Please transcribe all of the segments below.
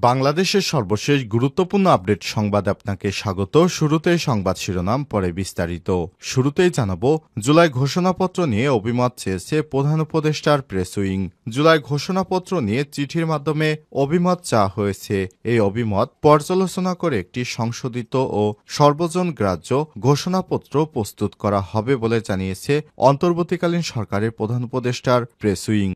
বাংলাদেশের সর্বশেষ গুরুত্বপূর্ণ আপডেট সংবাদে আপনাকে স্বাগত। শুরুতেই সংবাদ শিরোনাম, পরে বিস্তারিত। শুরুতেই জানাবো, জুলাই ঘোষণাপত্র নিয়ে অভিমত চেয়েছে প্রধান উপদেষ্টার প্রেস উইং। জুলাই ঘোষণাপত্র নিয়ে চিঠির মাধ্যমে অভিমত চাওয়া হয়েছে। এই অভিমত পর্যালোচনা করে একটি সংশোধিত ও সর্বজন গ্রাহ্য ঘোষণাপত্র প্রস্তুত করা হবে বলে জানিয়েছে অন্তর্বর্তীকালীন সরকারের প্রধান উপদেষ্টার প্রেস উইং।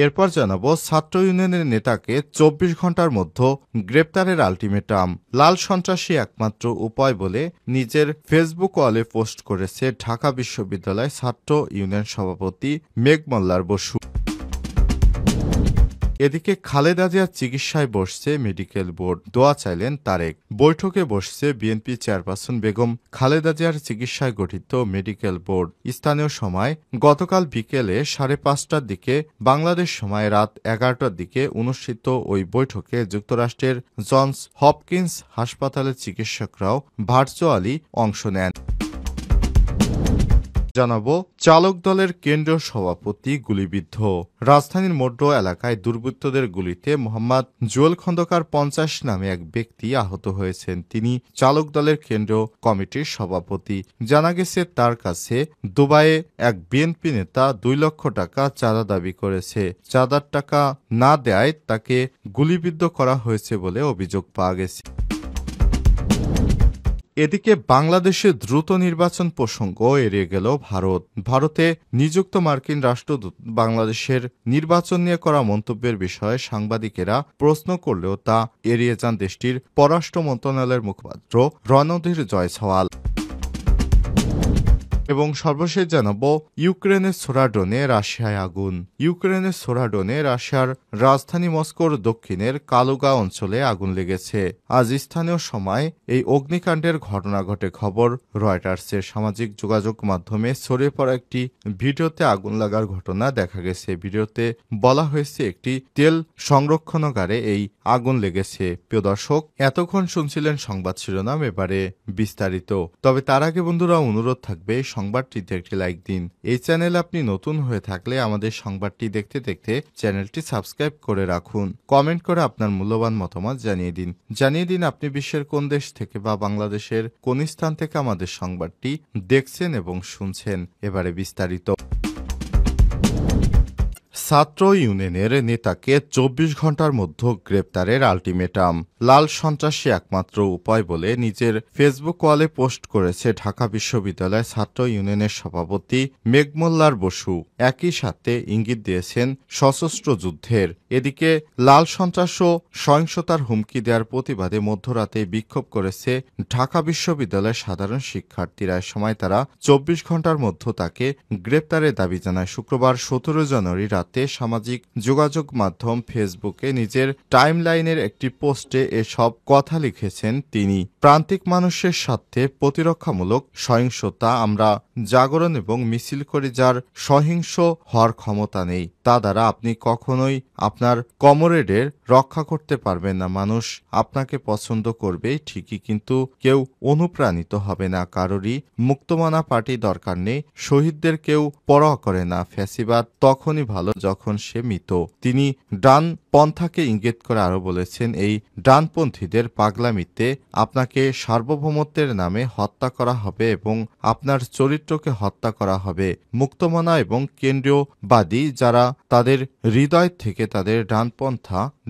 এরপর জানাবো, ছাত্র ইউনিয়নের নেতাকে ২৪ ঘন্টার মধ্যে গ্রেপ্তারের আলটিমেটাম। লাল সন্ত্রাসী একমাত্র উপায় বলে নিজের ফেসবুক ওয়ালে পোস্ট করেছে ঢাকা বিশ্ববিদ্যালয় ছাত্র ইউনিয়ন সভাপতি মেঘ মোল্লার বসু। এদিকে খালেদা জিয়ার চিকিৎসায় বসছে মেডিকেল বোর্ড, দোয়া চাইলেন তারেক। বৈঠকে বসছে বিএনপি চেয়ারপারসন বেগম খালেদা জিয়ার চিকিৎসায় গঠিত মেডিকেল বোর্ড। স্থানীয় সময় গতকাল বিকেলে ৫:৩০টার দিকে, বাংলাদেশ সময় রাত ১১টার দিকে অনুষ্ঠিত ওই বৈঠকে যুক্তরাষ্ট্রের জনস হপকিন্স হাসপাতালের চিকিৎসকরাও ভার্চুয়ালি অংশ নেন। জানাবো, চালক দলের কেন্দ্রীয় সভাপতি গুলিবিদ্ধ। রাজধানীর মোড্রো এলাকায় দুর্বৃত্তদের গুলিতে মোহাম্মদ জুয়েল খন্দকার ৫০ নামে এক ব্যক্তি আহত হয়েছেন। তিনি চালক দলের কেন্দ্রীয় কমিটির সভাপতি। জানা গেছে, তার কাছে দুবাইয়ে এক বিএনপি নেতা ২ লক্ষ টাকা চাঁদা দাবি করেছে। চাঁদার টাকা না দেয়ায় তাকে গুলিবিদ্ধ করা হয়েছে বলে অভিযোগ পাওয়া গেছে। এদিকে বাংলাদেশে দ্রুত নির্বাচন প্রসঙ্গ এড়িয়ে গেল ভারত। ভারতে নিযুক্ত মার্কিন রাষ্ট্রদূত বাংলাদেশের নির্বাচন নিয়ে করা মন্তব্যের বিষয়ে সাংবাদিকেরা প্রশ্ন করলেও তা এড়িয়ে যান দেশটির পররাষ্ট্র মন্ত্রণালয়ের মুখপাত্র রণধীর জয়সওয়াল। এবং সর্বশেষ জানাবো, ইউক্রেনের সোরাডোনে রাশিয়ায় আগুন। ইউক্রেনের সোরাডোনে রাশিয়ার রাজধানী মস্কোর দক্ষিণের কালুগা অঞ্চলে আগুন লেগেছে। আজ স্থানীয় সময় এই অগ্নিকাণ্ডের ঘটনা ঘটে। খবর রয়টার্সের সামাজিক যোগাযোগ মাধ্যমে ছড়িয়ে পড়া একটি ভিডিওতে আগুন লাগার ঘটনা দেখা গেছে। ভিডিওতে বলা হয়েছে, একটি তেল সংরক্ষণাগারে এই আগুন লেগেছে। প্রিয় দর্শক, এতক্ষণ শুনছিলেন সংবাদ শিরোনাম, এবারে বিস্তারিত। তবে তার আগে বন্ধুরা, অনুরোধ থাকবে সংবাদটিতে একটি লাইক দিন। এই চ্যানেলে আপনি নতুন হয়ে থাকলে আমাদের সংবাদটি দেখতে দেখতে চ্যানেলটি সাবস্ক্রাইব করে রাখুন। কমেন্ট করে আপনার মূল্যবান মতামত জানিয়ে দিন আপনি বিশ্বের কোন দেশ থেকে বা বাংলাদেশের কোন স্থান থেকে আমাদের সংবাদটি দেখছেন এবং শুনছেন। এবারে বিস্তারিত। ছাত্র ইউনিয়নের নেতাকে ২৪ ঘন্টার মধ্যে গ্রেপ্তারের আলটিমেটাম। লাল সন্ত্রাসী একমাত্র উপায় বলে নিজের ফেসবুক ওয়ালে পোস্ট করেছে ঢাকা বিশ্ববিদ্যালয় ছাত্র ইউনিয়নের সভাপতি মেঘ মোল্লার বসু। একই সাথে ইঙ্গিত দিয়েছেন সশস্ত্র যুদ্ধের। এদিকে লাল সন্ত্রাস ও সহিংসতার হুমকি দেওয়ার প্রতিবাদে মধ্যরাতে বিক্ষোভ করেছে ঢাকা বিশ্ববিদ্যালয়ের সাধারণ শিক্ষার্থীরা। সময় তারা ২৪ ঘন্টার মধ্যে তাকে গ্রেপ্তারের দাবি জানায়। শুক্রবার ১৭ জানুয়ারি রাতে সামাজিক যোগাযোগ মাধ্যম ফেসবুকে নিজের টাইমলাইনের একটি পোস্টে এসব কথা লিখেছেন তিনি। প্রান্তিক মানুষের স্বার্থে প্রতিরক্ষামূলক সহিংসতা আমরা জাগরণ এবং মিছিল করি, যার সহিংস হওয়ার ক্ষমতা নেই। তা দ্বারা আপনি কখনোই আপনার কমরেডের রক্ষা করতে পারবেন না। মানুষ আপনাকে পছন্দ করবে ঠিকই, কিন্তু কেউ অনুপ্রাণিত হবে না। কারোরই মুক্তমনা পার্টি দরকার নেই। শহীদদের কেউ পরোয়া করে না। ফ্যাসিবাদ তখনই ভালো যখন সে মৃত। তিনি ডান পন্থাকে ইঙ্গিত করে আরো বলেছেন, এই ডানপন্থীদের পাগলামিতে আপনাকে সার্বভৌমত্বের নামে হত্যা করা হবে এবং আপনার চরিত্রকে হত্যা করা হবে। মুক্তমনা এবং কেন্দ্রীয়বাদী যারা তাদের হৃদয় থেকে তাদের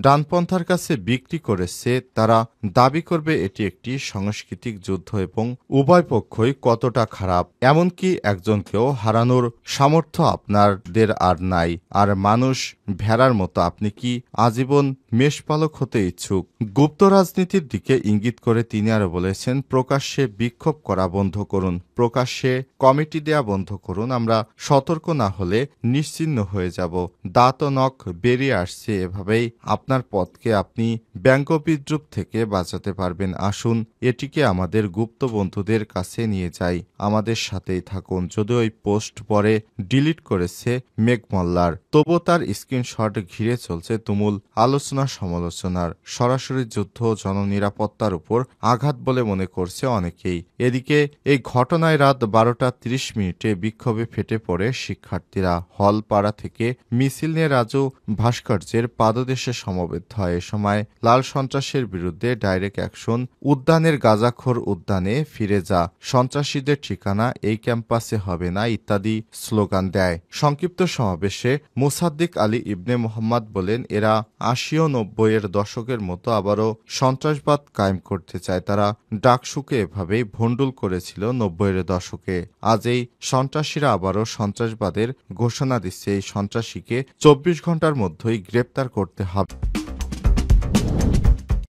ডানপন্থার কাছে বিক্রি করেছে, তারা দাবি করবে এটি একটি সাংস্কৃতিক যুদ্ধ এবং উভয় পক্ষই কতটা খারাপ। এমনকি একজনকেও হারানোর সামর্থ্য আপনাদের আর নাই। আর মানুষ ভেড়ার মতো আপনি কি আজীবন মেষপালক হতে ইচ্ছুক? গুপ্ত রাজনীতির দিকে ইঙ্গিত করে তিনি আরো বলেছেন, প্রকাশ্যে বিক্ষোভ করা বন্ধ করুন, প্রকাশ্যে কমিটি দেয়া বন্ধ করুন। আমরা সতর্ক না হলে নিশ্চিহ্ন হয়ে যাব। দাঁত ও নখ বেরিয়ে আসছে। এভাবেই আপনার পথকে আপনি ব্যঙ্গ বিদ্রুপ থেকে বাঁচাতে পারবেন। আসুন এটিকে আমাদের গুপ্ত বন্ধুদের কাছে নিয়ে যাই। আমাদের সাথেই থাকুন। যদিও ওই পোস্ট পরে ডিলিট করেছে মেঘ মোল্লার, তবুও তার স্ক্রিনশট ঘিরে চলছে তুমুল আলোচনা সমালোচনার। সরাসরি যুদ্ধ জননিরাপত্তার উপর আঘাত বলে মনে করছে অনেকেই। এদিকে এই ঘটনায় রাত 12:30 বিক্ষোভে ফেটে পড়ে শিক্ষার্থীরা। হলপাড়া থেকে মিছিল নিয়ে রাজু ভাস্কর্যের পাদদেশে সমবেত হয়। এ সময় লাল সন্ত্রাসের বিরুদ্ধে ডাইরেক্ট অ্যাকশন, উদ্যানের গাঁজাখোর উদ্যানে ফিরে যা, সন্ত্রাসীদের ঠিকানা এই ক্যাম্পাসে হবে না ইত্যাদি স্লোগান দেয়। সংক্ষিপ্ত সমাবেশে মোসাদ্দিক আলী ইবনে মোহাম্মদ বলেন, এরা ৮০ ও ৯০-এর দশকের মতো আবারও সন্ত্রাসবাদ কায়েম করতে চায়। তারা ডাকসুকে এভাবেই ভণ্ডুল করেছিল ৯০-এর দশকে। আজ এই সন্ত্রাসীরা আবারও সন্ত্রাসবাদের ঘোষণা দিচ্ছে। এই সন্ত্রাসীকে ২৪ ঘন্টার মধ্যেই গ্রেপ্তার করতে হবে।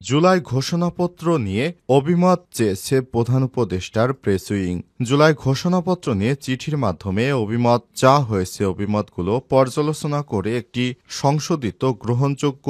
জুলাই ঘোষণাপত্র নিয়ে অভিমত চেয়েছে প্রধান উপদেষ্টার প্রেস উইং। জুলাই ঘোষণাপত্র নিয়ে চিঠির মাধ্যমে অভিমত চাওয়া হয়েছে। অভিমতগুলো পর্যালোচনা করে একটি সংশোধিত গ্রহণযোগ্য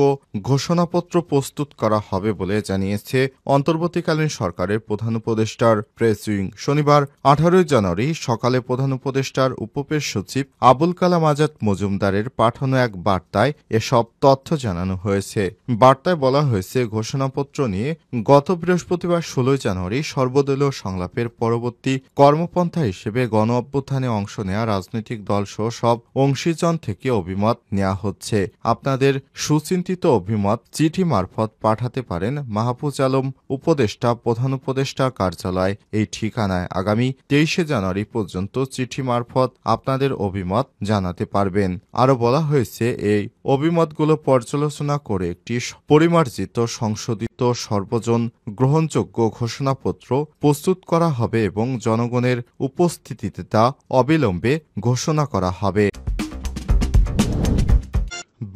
ঘোষণাপত্র প্রস্তুত করা হবে বলে জানিয়েছে অন্তর্বর্তীকালীন সরকারের প্রধান উপদেষ্টার প্রেস উইং। শনিবার ১৮ জানুয়ারি সকালে প্রধান উপদেষ্টার উপপ্রেস সচিব আবুল কালাম আজাদ মজুমদারের পাঠানো এক বার্তায় এসব তথ্য জানানো হয়েছে। বার্তায় বলা হয়েছে, ঘোষণাপত্র নিয়ে গত বৃহস্পতিবার ১৬ জানুয়ারি সর্বদলীয় সংলাপের পরবর্তী কর্মপন্থা হিসেবে গণ অভ্যুত্থানে অংশ নেওয়া রাজনৈতিক দলসহ সব অংশীজন থেকে অভিমত নেওয়া হচ্ছে। আপনাদের সুচিন্তিত অভিমত চিঠি মারফত পাঠাতে পারেন মাহফুজ আলম উপদেষ্টা, প্রধান উপদেষ্টা কার্যালয়, এই ঠিকানায়। আগামী ২৩ জানুয়ারি পর্যন্ত চিঠি মারফত আপনাদের অভিমত জানাতে পারবেন। আরও বলা হয়েছে, এই অভিমতগুলো পর্যালোচনা করে একটি পরিমার্জিত সংশোধিত সর্বজন গ্রহণযোগ্য ঘোষণাপত্র প্রস্তুত করা হবে এবং জনগণের উপস্থিতিতে তা অবিলম্বে ঘোষণা করা হবে।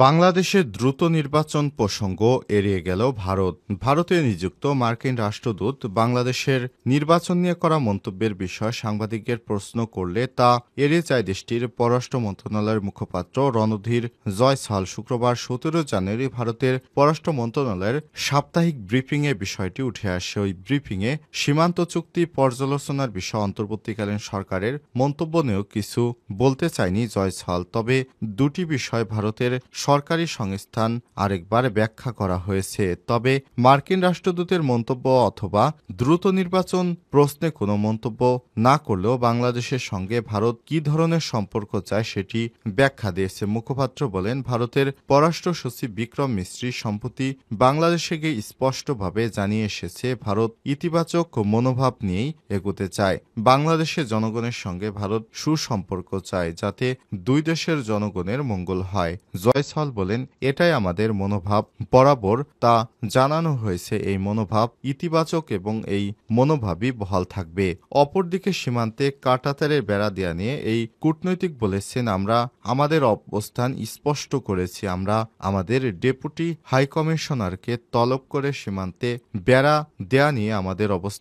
বাংলাদেশের দ্রুত নির্বাচন প্রসঙ্গ এড়িয়ে গেল ভারত। ভারতে নিযুক্ত মার্কিন রাষ্ট্রদূত বাংলাদেশের নির্বাচন নিয়ে করা মন্তব্যের বিষয়ে সাংবাদিকদের প্রশ্ন করলে তা এড়িয়ে যায় দেশটির পররাষ্ট্র মন্ত্রণালয়ের মুখপাত্র রণধীর জয়সওয়াল। শুক্রবার ১৭ জানুয়ারি ভারতের পররাষ্ট্র মন্ত্রণালয়ের সাপ্তাহিক ব্রিফিংয়ে বিষয়টি উঠে আসে। ওই ব্রিফিংয়ে সীমান্ত চুক্তি পর্যালোচনার বিষয়ে অন্তর্বর্তীকালীন সরকারের মন্তব্য নিয়েও কিছু বলতে চায়নি জয়সওয়াল। তবে দুটি বিষয় ভারতের সরকারি সংস্থান আরেকবার ব্যাখ্যা করা হয়েছে। তবে মার্কিন রাষ্ট্রদূতের মন্তব্য অথবা দ্রুত নির্বাচন প্রশ্নে কোনো মন্তব্য না করলেও বাংলাদেশের সঙ্গে ভারত কী ধরনের সম্পর্ক চায় সেটি ব্যাখ্যা দিয়েছে। মুখপাত্র বলেন, ভারতের পররাষ্ট্র সচিব বিক্রম মিস্ত্রি সম্প্রতি বাংলাদেশে গিয়ে স্পষ্টভাবে জানিয়ে এসেছে, ভারত ইতিবাচক মনোভাব নিয়েই এগোতে চায়। বাংলাদেশের জনগণের সঙ্গে ভারত সুসম্পর্ক চায়, যাতে দুই দেশের জনগণের মঙ্গল হয়। জয়সওয়াল বলেন, এটাই আমাদের মনোভাব বরাবর, তা জানানো হয়েছে। এই মনোভাব ইতিবাচক এবং এই মনোভাবই বহাল থাকবে। অপরদিকে সীমান্তে কাঁটাতারের বেড়া দেয়া নিয়ে এই কূটনৈতিক বলেছেন, আমরা আমাদের অবস্থান স্পষ্ট করেছি। আমরা আমাদের ডেপুটি হাইকমিশনারকে তলব করে সীমান্তে বেড়া দেয়া নিয়ে আমাদের অবস্থান